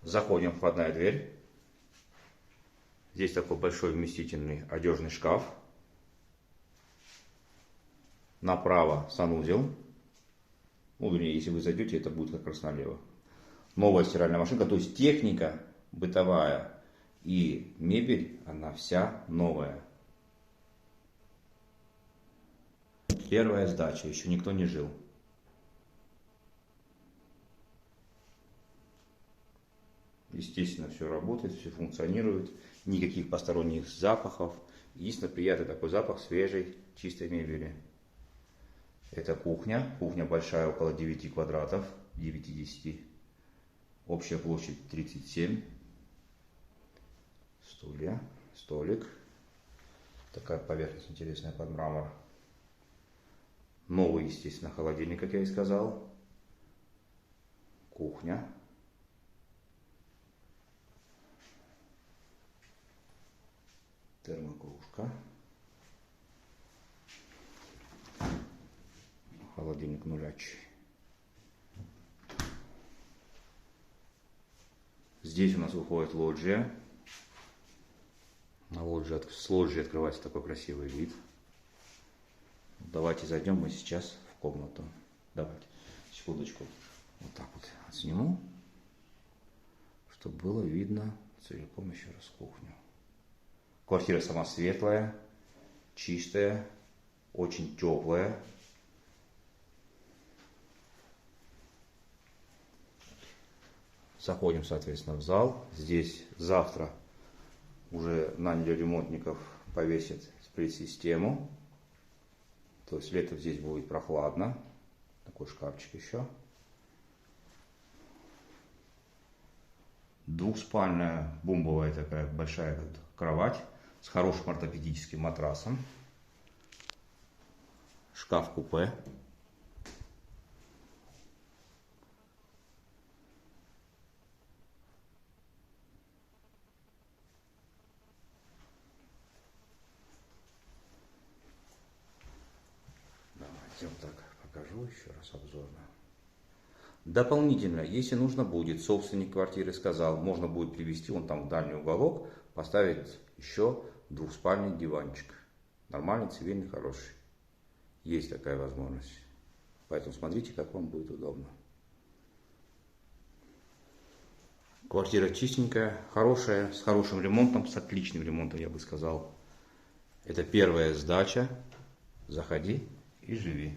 Заходим в входная дверь. Здесь такой большой вместительный одежный шкаф. Направо санузел. Ну, вернее, если вы зайдете, это будет как раз налево. Новая стиральная машинка, то есть техника бытовая и мебель, она вся новая. Первая сдача, еще никто не жил. Естественно, все работает, все функционирует, никаких посторонних запахов. Единственное, приятный такой запах свежей, чистой мебели. Это кухня. Кухня большая, около 9 квадратов, 9-10. Общая площадь 37. Стулья, столик. Такая поверхность интересная под мрамор. Новый, естественно, холодильник, как я и сказал. Кухня. Термокружка. Холодильник нулячий. Здесь у нас выходит лоджия. С лоджии открывается такой красивый вид. Давайте зайдем мы сейчас в комнату. Давайте, секундочку. Вот так вот отсниму, чтобы было видно целиком еще раз кухню. Квартира сама светлая, чистая, очень теплая. Заходим, соответственно, в зал. Здесь завтра уже наняли ремонтников, повесят сплит-систему. То есть летом здесь будет прохладно. Такой шкафчик еще. Двухспальная бумбовая такая большая кровать с хорошим ортопедическим матрасом. Шкаф-купе. Давайте вот так покажу еще раз обзорно. Дополнительно, если нужно будет, собственник квартиры сказал, можно будет привести вон там в дальний уголок, поставить еще двухспальный диванчик. Нормальный, цивильный, хороший. Есть такая возможность. Поэтому смотрите, как вам будет удобно. Квартира чистенькая, хорошая, с хорошим ремонтом, с отличным ремонтом, я бы сказал. Это первая сдача. Заходи и живи.